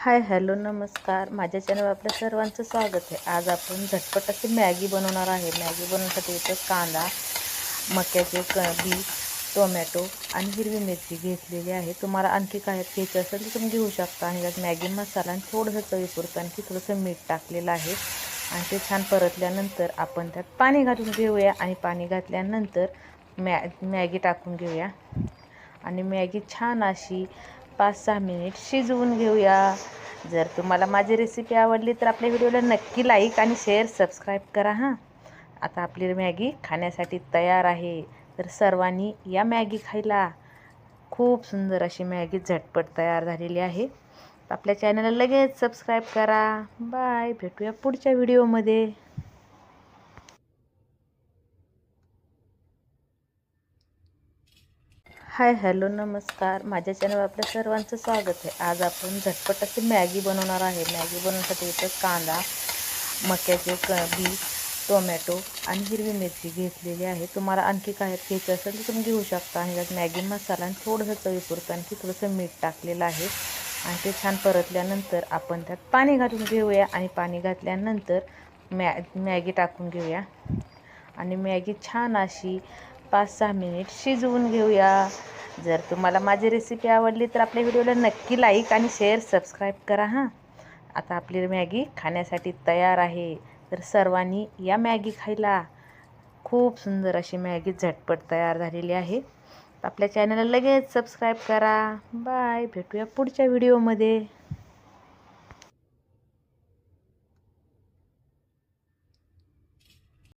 Hi hello नमस्कार, माझ्या चॅनलवर आपल्या सर्वांचं स्वागत आहे। आज आपण झटपट अशी मॅगी बनवणार आहे। मॅगी बनवण्यासाठी इथं कांदा, मक्याचे बी, टोमॅटो आणि हिरवी मिरची घेतलेली आहे। तुम्हाला आणखी काय घ्यायचं असेल तर तुम्ही घेऊ शकता। आणि त्यात मॅगी मसाला आणि थोडंसं चवीपुरतं आणखी थोडंसं मीठ टाकलेलं आहे। आणि ते छान परतल्यानंतर आपण त्यात पाणी घालून घेऊया आणि पाणी घातल्यानंतर मॅगी टाकून घेऊया आणि मॅगी छान अशी 5-6 मिनिट शिजवून घेऊया। जर तुम्हाला माझी रेसिपी आवडली तर आपल्या व्हिडिओला नक्की लाईक आणि शेअर सबस्क्राईब करा हां। आता आपली मॅगी खाण्यासाठी तयार आहे। तर सर्वांनी या मॅगी खायला। खूप सुंदर अशी मॅगी झटपट तयार झालेली आहे। आपल्या चॅनलला लगेच सबस्क्राईब करा। बाय, भेटूया पुढच्या व्हिडिओमध्ये। हाय हॅलो नमस्कार, माझ्या चॅनलवर आपल्या सर्वांचं स्वागत आहे। आज आपण झटपट अशी मॅगी बनवणार आहे। मॅगी बनवण्यासाठी इथं कांदा, मक्याचे बी, टोमॅटो आणि हिरवी मिरची घेतलेली आहे। तुम्हाला आणखी काय घ्यायचं असेल तर तुम्ही घेऊ शकता। आणि त्यात मॅगी मसाला आणि थोडंसं चवीपुरतं आणखी थोडंसं मीठ टाकलेलं आहे। आणि ते छान परतल्यानंतर आपण त्यात पाणी घालून घेऊया आणि पाणी घातल्यानंतर मॅगी टाकून घेऊया आणि मॅगी छान अशी 5-6 मिनिट शिजवून घेऊया। जर तुम्हाला माझी रेसिपी आवडली तर आपल्या व्हिडिओला नक्की लाईक आणि शेअर सबस्क्राईब करा हां। आता आपली मॅगी खाण्यासाठी तयार आहे। तर सर्वांनी या मॅगी खायला। खूप सुंदर अशी मॅगी झटपट तयार झालेली आहे। आपल्या चॅनलला लगेच सबस्क्राईब करा। बाय, भेटूया पुढच्या व्हिडिओमध्ये।